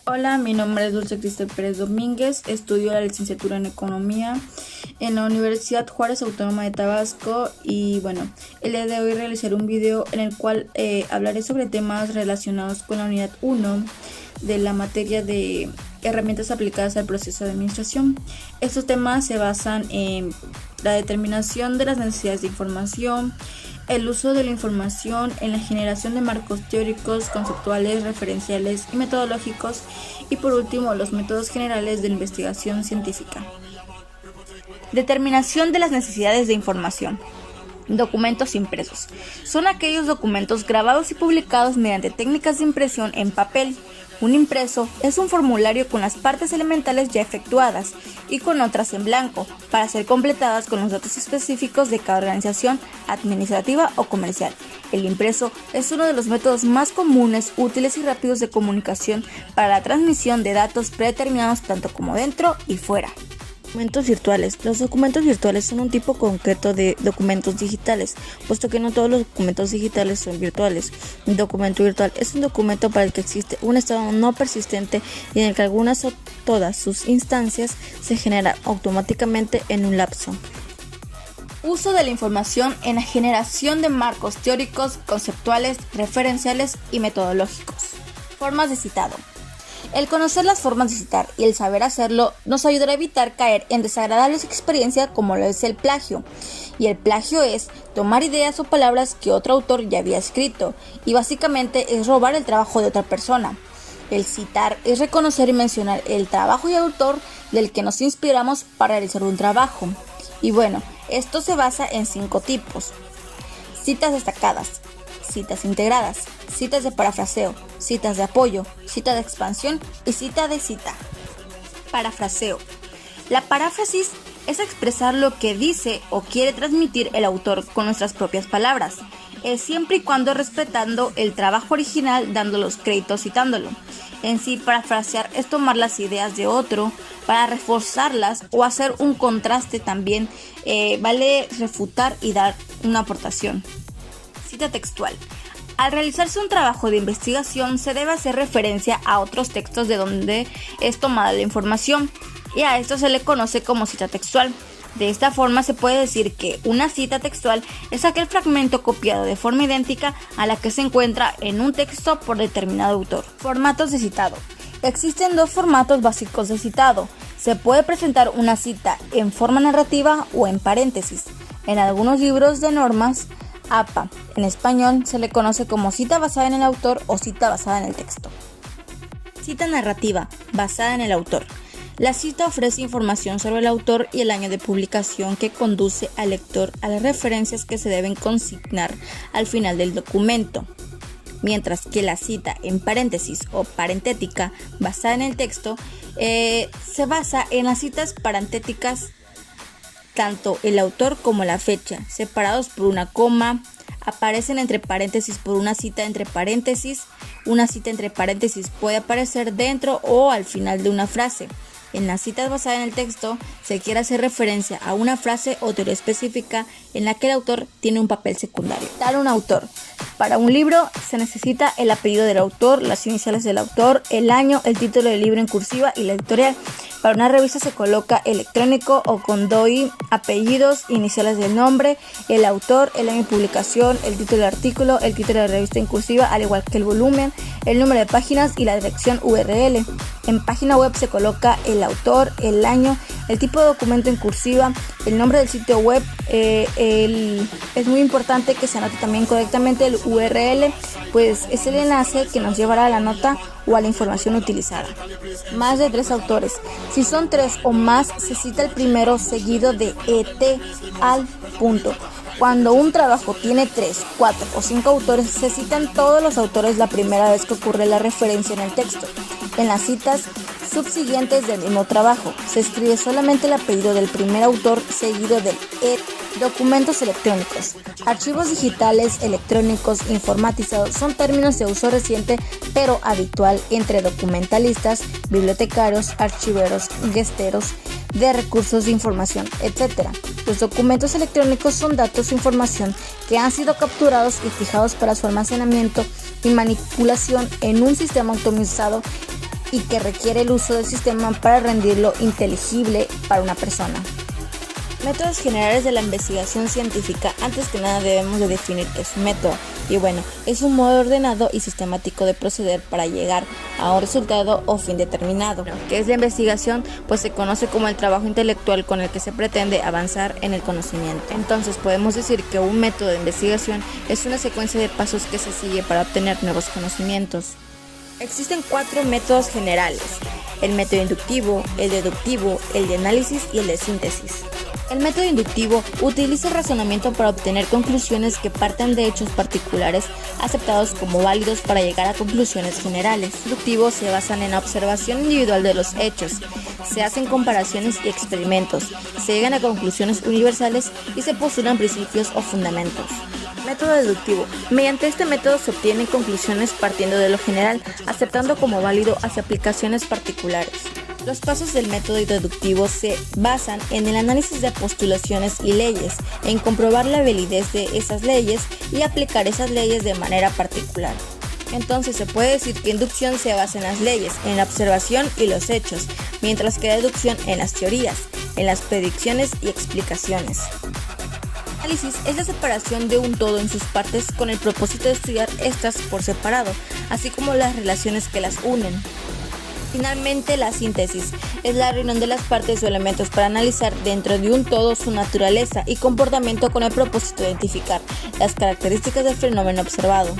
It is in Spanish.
Hola, mi nombre es Dulce Cristel Pérez Domínguez, estudio la licenciatura en Economía en la Universidad Juárez Autónoma de Tabasco y el día de hoy realizaré un video en el cual hablaré sobre temas relacionados con la unidad 1 de la materia de herramientas aplicadas al proceso de administración. Estos temas se basan en la determinación de las necesidades de información, el uso de la información en la generación de marcos teóricos, conceptuales, referenciales y metodológicos, y por último los métodos generales de investigación científica. Determinación de las necesidades de información. Documentos impresos. Son aquellos documentos grabados y publicados mediante técnicas de impresión en papel. Un impreso es un formulario con las partes elementales ya efectuadas y con otras en blanco, para ser completadas con los datos específicos de cada organización administrativa o comercial. El impreso es uno de los métodos más comunes, útiles y rápidos de comunicación para la transmisión de datos predeterminados tanto como dentro y fuera. Documentos virtuales. Los documentos virtuales son un tipo concreto de documentos digitales, puesto que no todos los documentos digitales son virtuales. Un documento virtual es un documento para el que existe un estado no persistente y en el que algunas o todas sus instancias se generan automáticamente en un lapso. Uso de la información en la generación de marcos teóricos, conceptuales, referenciales y metodológicos. Formas de citado. El conocer las formas de citar y el saber hacerlo nos ayudará a evitar caer en desagradables experiencias como lo es el plagio. Y el plagio es tomar ideas o palabras que otro autor ya había escrito, y básicamente es robar el trabajo de otra persona. El citar es reconocer y mencionar el trabajo y el autor del que nos inspiramos para realizar un trabajo. Y esto se basa en 5 tipos. Citas destacadas, citas integradas, citas de parafraseo, citas de apoyo, cita de expansión y cita de cita. Parafraseo. La paráfrasis es expresar lo que dice o quiere transmitir el autor con nuestras propias palabras, siempre y cuando respetando el trabajo original, dando los créditos citándolo. En sí, parafrasear es tomar las ideas de otro para reforzarlas o hacer un contraste también. Vale refutar y dar una aportación. Cita textual. Al realizarse un trabajo de investigación se debe hacer referencia a otros textos de donde es tomada la información, y a esto se le conoce como cita textual. De esta forma se puede decir que una cita textual es aquel fragmento copiado de forma idéntica a la que se encuentra en un texto por determinado autor. Formatos de citado. Existen 2 formatos básicos de citado. Se puede presentar una cita en forma narrativa o en paréntesis. En algunos libros de normas APA, en español, se le conoce como cita basada en el autor o cita basada en el texto. Cita narrativa, basada en el autor. La cita ofrece información sobre el autor y el año de publicación que conduce al lector a las referencias que se deben consignar al final del documento. Mientras que la cita en paréntesis o parentética, basada en el texto, se basa en las citas parentéticas, tanto el autor como la fecha, separados por una coma, aparecen entre paréntesis por una cita entre paréntesis. Una cita entre paréntesis puede aparecer dentro o al final de una frase. En las citas basadas en el texto se quiere hacer referencia a una frase o teoría específica en la que el autor tiene un papel secundario. Citar un autor. Para un libro se necesita el apellido del autor, las iniciales del autor, el año, el título del libro en cursiva y la editorial. Para una revista se coloca electrónico o con DOI, apellidos, iniciales del nombre, el autor, el año de publicación, el título del artículo, el título de la revista en cursiva, al igual que el volumen, el número de páginas y la dirección URL. En página web se coloca el autor, el año, el tipo de documento en cursiva, el nombre del sitio web. Es muy importante que se anote también correctamente el URL, pues es el enlace que nos llevará a la nota o a la información utilizada. Más de 3 autores. Si son 3 o más, se cita el primero seguido de ET al punto. Cuando un trabajo tiene 3, 4 o 5 autores, se citan todos los autores la primera vez que ocurre la referencia en el texto. En las citas subsiguientes del mismo trabajo, se escribe solamente el apellido del primer autor seguido del ET. Documentos electrónicos. Archivos digitales, electrónicos, informatizados son términos de uso reciente pero habitual entre documentalistas, bibliotecarios, archiveros, gesteros de recursos de información, etc. Los documentos electrónicos son datos o información que han sido capturados y fijados para su almacenamiento y manipulación en un sistema automatizado y que requiere el uso del sistema para rendirlo inteligible para una persona. Métodos generales de la investigación científica. Antes que nada debemos de definir qué es un método. Y bueno, es un modo ordenado y sistemático de proceder para llegar a un resultado o fin determinado. ¿Qué es la investigación? Pues se conoce como el trabajo intelectual con el que se pretende avanzar en el conocimiento. Entonces podemos decir que un método de investigación es una secuencia de pasos que se sigue para obtener nuevos conocimientos. Existen 4 métodos generales: el método inductivo, el deductivo, el de análisis y el de síntesis. El método inductivo utiliza el razonamiento para obtener conclusiones que parten de hechos particulares aceptados como válidos para llegar a conclusiones generales. El deductivo se basa en la observación individual de los hechos, se hacen comparaciones y experimentos, se llegan a conclusiones universales y se postulan principios o fundamentos. Método deductivo. Mediante este método se obtienen conclusiones partiendo de lo general, aceptando como válido hacia aplicaciones particulares. Los pasos del método deductivo se basan en el análisis de postulaciones y leyes, en comprobar la validez de esas leyes y aplicar esas leyes de manera particular. Entonces se puede decir que inducción se basa en las leyes, en la observación y los hechos, mientras que deducción en las teorías, en las predicciones y explicaciones. Análisis es la separación de un todo en sus partes con el propósito de estudiar estas por separado, así como las relaciones que las unen. Finalmente, la síntesis es la reunión de las partes o elementos para analizar dentro de un todo su naturaleza y comportamiento con el propósito de identificar las características del fenómeno observado.